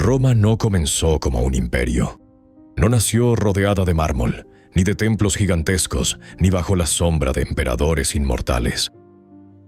Roma no comenzó como un imperio. No nació rodeada de mármol, ni de templos gigantescos, ni bajo la sombra de emperadores inmortales.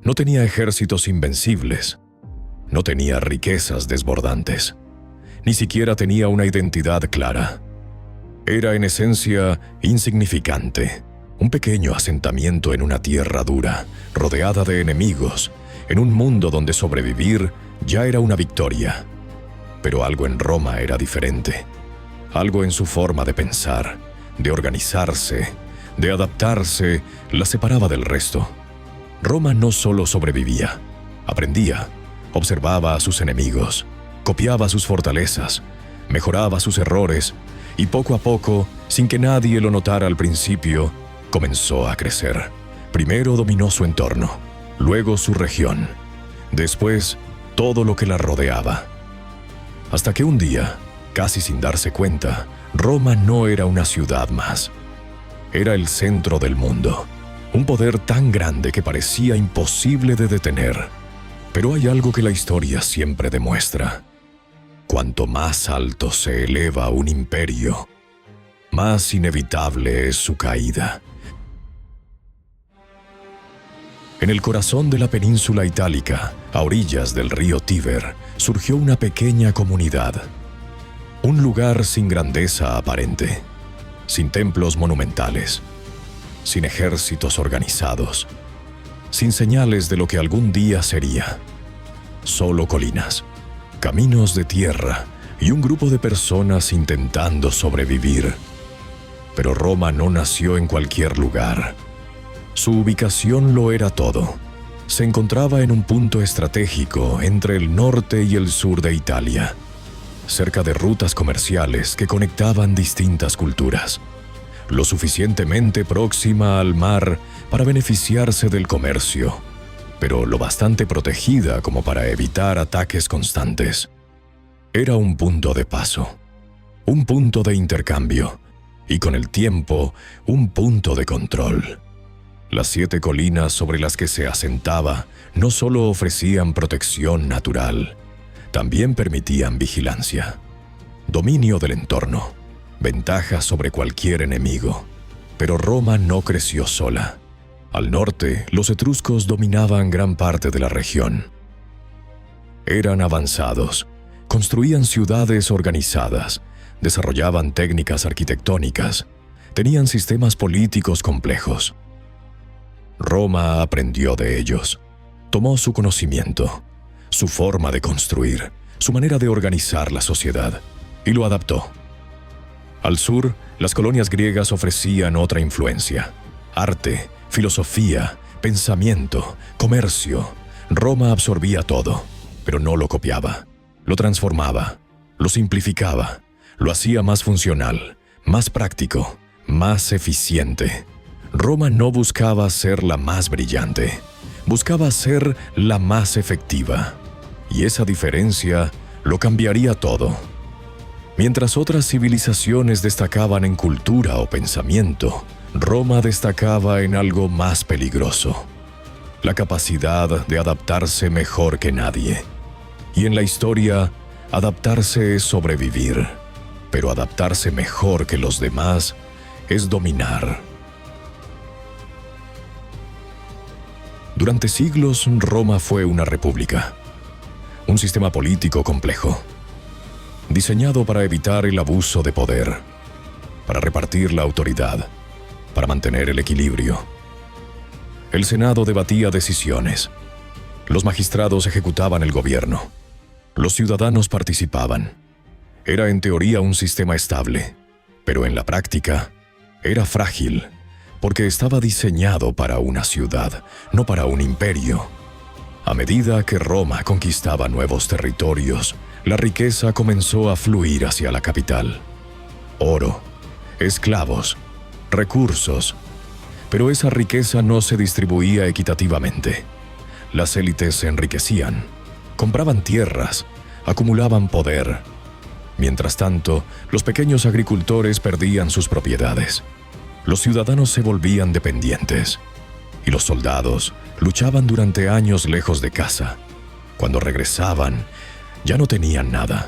No tenía ejércitos invencibles. No tenía riquezas desbordantes. Ni siquiera tenía una identidad clara. Era en esencia insignificante, un pequeño asentamiento en una tierra dura, rodeada de enemigos, en un mundo donde sobrevivir ya era una victoria. Pero algo en Roma era diferente. Algo en su forma de pensar, de organizarse, de adaptarse, la separaba del resto. Roma no solo sobrevivía, aprendía, observaba a sus enemigos, copiaba sus fortalezas, mejoraba sus errores y poco a poco, sin que nadie lo notara al principio, comenzó a crecer. Primero dominó su entorno, luego su región, después todo lo que la rodeaba. Hasta que un día, casi sin darse cuenta, Roma no era una ciudad más. Era el centro del mundo, un poder tan grande que parecía imposible de detener. Pero hay algo que la historia siempre demuestra. Cuanto más alto se eleva un imperio, más inevitable es su caída. En el corazón de la península itálica, a orillas del río Tíber, surgió una pequeña comunidad. Un lugar sin grandeza aparente, sin templos monumentales, sin ejércitos organizados, sin señales de lo que algún día sería. Solo colinas, caminos de tierra y un grupo de personas intentando sobrevivir. Pero Roma no nació en cualquier lugar. Su ubicación lo era todo. Se encontraba en un punto estratégico entre el norte y el sur de Italia, cerca de rutas comerciales que conectaban distintas culturas, lo suficientemente próxima al mar para beneficiarse del comercio, pero lo bastante protegida como para evitar ataques constantes. Era un punto de paso, un punto de intercambio, y con el tiempo, un punto de control. Las 7 colinas sobre las que se asentaba no solo ofrecían protección natural, también permitían vigilancia, dominio del entorno, ventaja sobre cualquier enemigo. Pero Roma no creció sola. Al norte, los etruscos dominaban gran parte de la región. Eran avanzados, construían ciudades organizadas, desarrollaban técnicas arquitectónicas, tenían sistemas políticos complejos. Roma aprendió de ellos, tomó su conocimiento, su forma de construir, su manera de organizar la sociedad, y lo adaptó. Al sur, las colonias griegas ofrecían otra influencia: arte, filosofía, pensamiento, comercio. Roma absorbía todo, pero no lo copiaba. Lo transformaba, lo simplificaba, lo hacía más funcional, más práctico, más eficiente. Roma no buscaba ser la más brillante, buscaba ser la más efectiva. Y esa diferencia lo cambiaría todo. Mientras otras civilizaciones destacaban en cultura o pensamiento, Roma destacaba en algo más peligroso: la capacidad de adaptarse mejor que nadie. Y en la historia, adaptarse es sobrevivir, pero adaptarse mejor que los demás es dominar. Durante siglos, Roma fue una república, un sistema político complejo, diseñado para evitar el abuso de poder, para repartir la autoridad, para mantener el equilibrio. El Senado debatía decisiones, los magistrados ejecutaban el gobierno, los ciudadanos participaban. Era en teoría un sistema estable, pero en la práctica era frágil, porque estaba diseñado para una ciudad, no para un imperio. A medida que Roma conquistaba nuevos territorios, la riqueza comenzó a fluir hacia la capital. Oro, esclavos, recursos. Pero esa riqueza no se distribuía equitativamente. Las élites se enriquecían, compraban tierras, acumulaban poder. Mientras tanto, los pequeños agricultores perdían sus propiedades. Los ciudadanos se volvían dependientes, y los soldados luchaban durante años lejos de casa. Cuando regresaban, ya no tenían nada.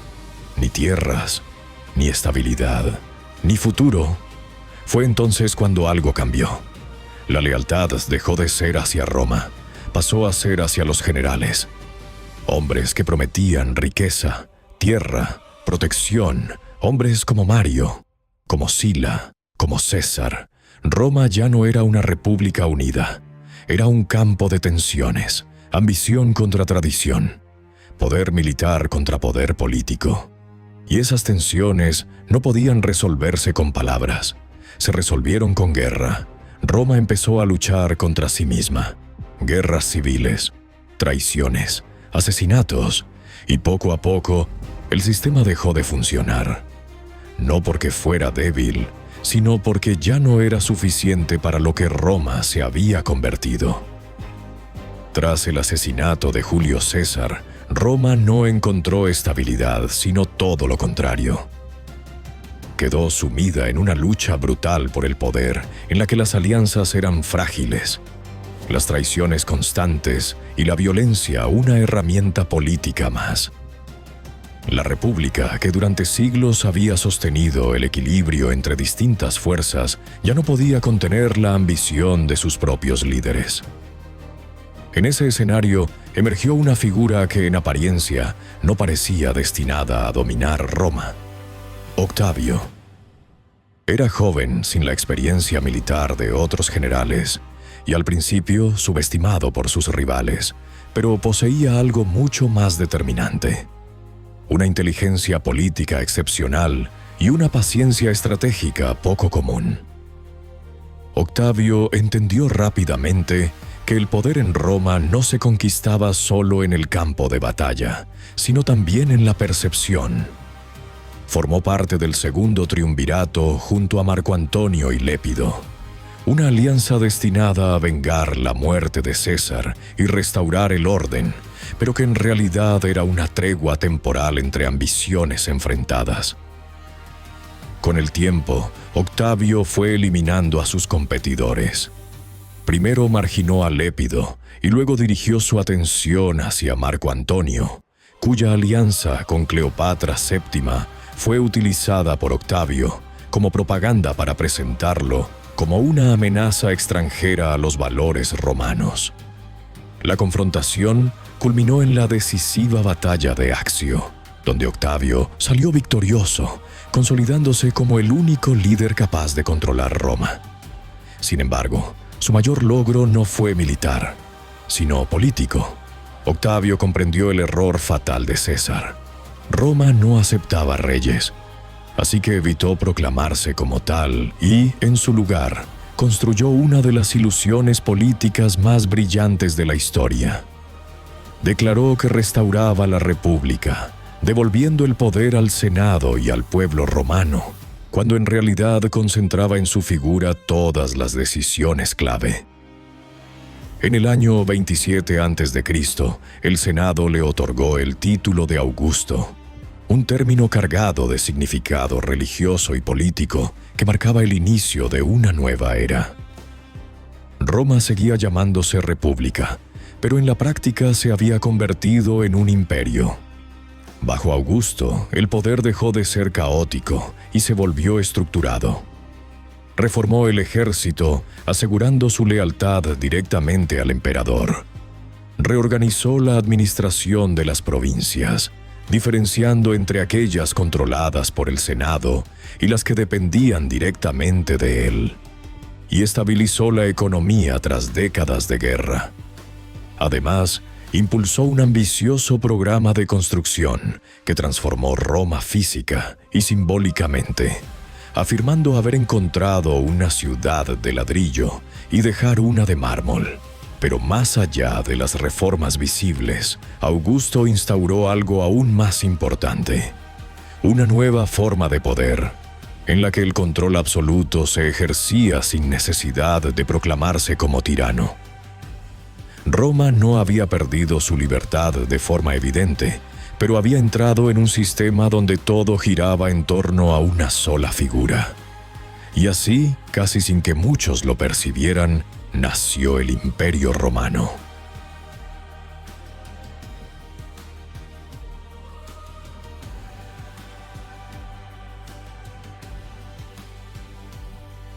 ni tierras, ni estabilidad, ni futuro. Fue entonces cuando algo cambió. La lealtad dejó de ser hacia Roma, pasó a ser hacia los generales. Hombres que prometían riqueza, tierra, protección, hombres como Mario, como Sila, como César. Roma ya no era una república unida, era un campo de tensiones, ambición contra tradición, poder militar contra poder político. Y esas tensiones no podían resolverse con palabras, se resolvieron con guerra. Roma empezó a luchar contra sí misma, guerras civiles, traiciones, asesinatos, y poco a poco el sistema dejó de funcionar. No porque fuera débil, sino porque ya no era suficiente para lo que Roma se había convertido. Tras el asesinato de Julio César, Roma no encontró estabilidad, sino todo lo contrario. Quedó sumida en una lucha brutal por el poder, en la que las alianzas eran frágiles, las traiciones constantes y la violencia una herramienta política más. La república, que durante siglos había sostenido el equilibrio entre distintas fuerzas, ya no podía contener la ambición de sus propios líderes. En ese escenario emergió una figura que en apariencia no parecía destinada a dominar Roma: Octavio. Era joven, sin la experiencia militar de otros generales, y al principio subestimado por sus rivales, pero poseía algo mucho más determinante: una inteligencia política excepcional y una paciencia estratégica poco común. Octavio entendió rápidamente que el poder en Roma no se conquistaba solo en el campo de batalla, sino también en la percepción. Formó parte del segundo triunvirato junto a Marco Antonio y Lépido, una alianza destinada a vengar la muerte de César y restaurar el orden, pero que en realidad era una tregua temporal entre ambiciones enfrentadas. Con el tiempo, Octavio fue eliminando a sus competidores. Primero marginó a Lépido y luego dirigió su atención hacia Marco Antonio, cuya alianza con Cleopatra VII fue utilizada por Octavio como propaganda para presentarlo como una amenaza extranjera a los valores romanos. La confrontación culminó en la decisiva batalla de Accio, donde Octavio salió victorioso, consolidándose como el único líder capaz de controlar Roma. Sin embargo, su mayor logro no fue militar, sino político. Octavio comprendió el error fatal de César. Roma no aceptaba reyes, así que evitó proclamarse como tal y, en su lugar, construyó una de las ilusiones políticas más brillantes de la historia. Declaró que restauraba la República, devolviendo el poder al Senado y al pueblo romano, cuando en realidad concentraba en su figura todas las decisiones clave. En el año 27 a.C., el Senado le otorgó el título de Augusto, un término cargado de significado religioso y político que marcaba el inicio de una nueva era. Roma seguía llamándose República, pero en la práctica se había convertido en un imperio. Bajo Augusto, el poder dejó de ser caótico y se volvió estructurado. Reformó el ejército, asegurando su lealtad directamente al emperador. Reorganizó la administración de las provincias, diferenciando entre aquellas controladas por el Senado y las que dependían directamente de él. Y estabilizó la economía tras décadas de guerra. Además, impulsó un ambicioso programa de construcción que transformó Roma física y simbólicamente, afirmando haber encontrado una ciudad de ladrillo y dejar una de mármol. Pero más allá de las reformas visibles, Augusto instauró algo aún más importante: una nueva forma de poder, en la que el control absoluto se ejercía sin necesidad de proclamarse como tirano. Roma no había perdido su libertad de forma evidente, pero había entrado en un sistema donde todo giraba en torno a una sola figura. Y así, casi sin que muchos lo percibieran, nació el Imperio Romano.